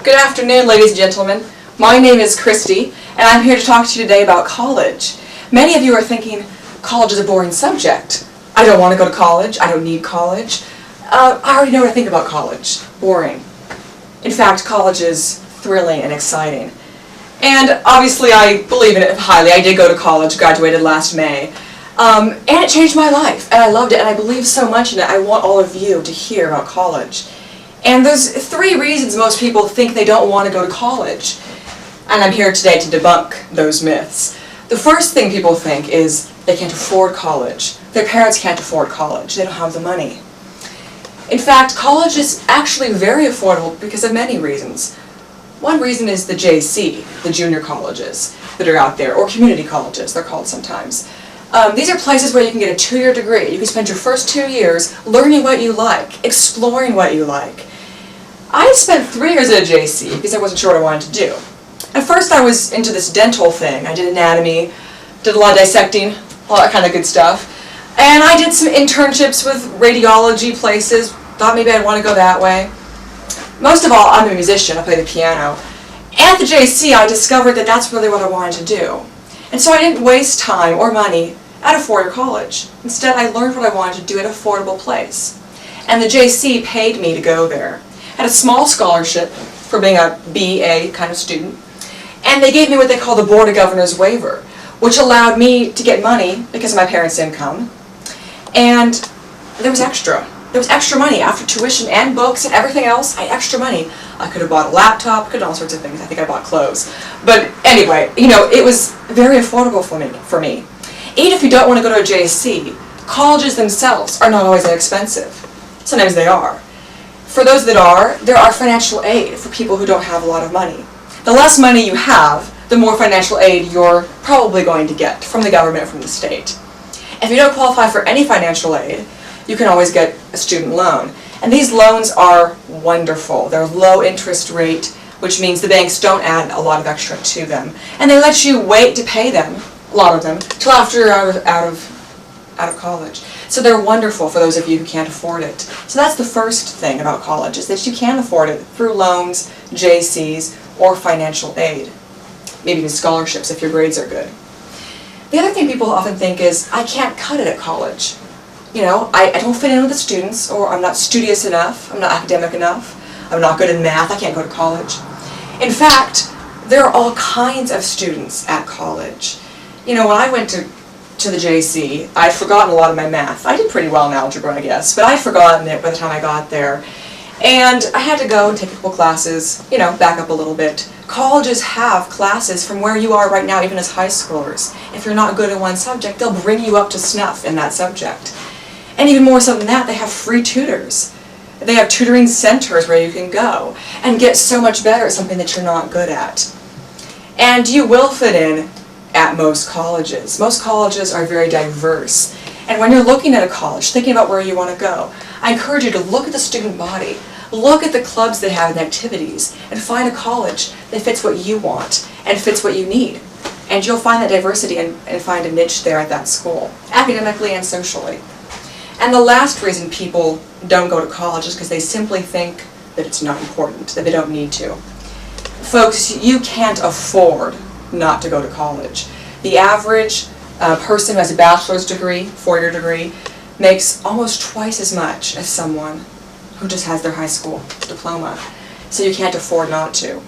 Good afternoon, ladies and gentlemen. My name is Christy, and I'm here to talk to you today about college. Many of you are thinking, college is a boring subject. I don't want to go to college. I don't need college. I already know what I think about college. Boring. In fact, college is thrilling and exciting. And obviously I believe in it highly. I did go to college, graduated last May. And it changed my life, and I loved it, and I believe so much in it. I want all of you to hear about college. And there's 3 reasons most people think they don't want to go to college. And I'm here today to debunk those myths. The first thing people think is they can't afford college. Their parents can't afford college. They don't have the money. In fact, college is actually very affordable because of many reasons. One reason is the JC, the junior colleges that are out there, or community colleges, they're called sometimes. These are places where you can get a 2-year degree. You can spend your first 2 years learning what you like, exploring what you like. I spent 3 years at a JC because I wasn't sure what I wanted to do. At first I was into this dental thing. I did anatomy, did a lot of dissecting, all that kind of good stuff. And I did some internships with radiology places, thought maybe I'd want to go that way. Most of all, I'm a musician, I play the piano. At the JC I discovered that that's really what I wanted to do. And so I didn't waste time or money at a 4-year college. Instead, I learned what I wanted to do at an affordable place. And the JC paid me to go there. I had a small scholarship for being a BA kind of student. And they gave me what they call the Board of Governors waiver, which allowed me to get money because of my parents' income. And there was extra. There was extra money after tuition and books and everything else. I had extra money. I could have bought a laptop, could have done all sorts of things. I think I bought clothes. But anyway, it was very affordable for me. Even if you don't want to go to a JC, colleges themselves are not always that expensive. Sometimes they are. For those that are, there are financial aid for people who don't have a lot of money. The less money you have, the more financial aid you're probably going to get from the government or from the state. If you don't qualify for any financial aid, you can always get a student loan. And these loans are wonderful. They're low interest rate, which means the banks don't add a lot of extra to them. And they let you wait to pay them, a lot of them, till after you're out of college. So they're wonderful for those of you who can't afford it. So that's the first thing about college, is that you can afford it through loans, JCs, or financial aid. Maybe even scholarships if your grades are good. The other thing people often think is, I can't cut it at college. I don't fit in with the students, or I'm not studious enough, I'm not academic enough, I'm not good in math, I can't go to college. In fact, there are all kinds of students at college. When I went to the JC, I'd forgotten a lot of my math. I did pretty well in algebra, I guess, but I'd forgotten it by the time I got there. And I had to go and take a couple classes, back up a little bit. Colleges have classes from where you are right now, even as high schoolers. If you're not good in one subject, they'll bring you up to snuff in that subject. And even more so than that, they have free tutors. They have tutoring centers where you can go and get so much better at something that you're not good at. And you will fit in at most colleges. Most colleges are very diverse. And when you're looking at a college, thinking about where you want to go, I encourage you to look at the student body, look at the clubs they have and activities, and find a college that fits what you want and fits what you need. And you'll find that diversity and find a niche there at that school, academically and socially. And the last reason people don't go to college is because they simply think that it's not important, that they don't need to. Folks, you can't afford not to go to college. The average person who has a bachelor's degree, 4-year degree, makes almost twice as much as someone who just has their high school diploma. So you can't afford not to.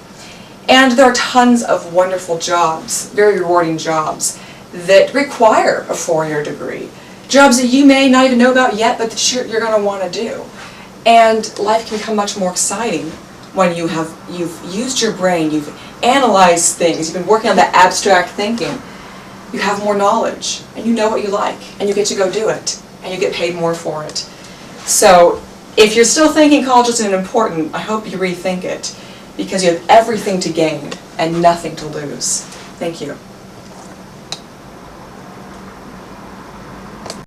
And there are tons of wonderful jobs, very rewarding jobs, that require a 4-year degree. Jobs that you may not even know about yet, but that you're going to want to do. And life can become much more exciting when you've used your brain, you've analyzed things, you've been working on that abstract thinking. You have more knowledge, and you know what you like, and you get to go do it, and you get paid more for it. So if you're still thinking college isn't important, I hope you rethink it, because you have everything to gain and nothing to lose. Thank you.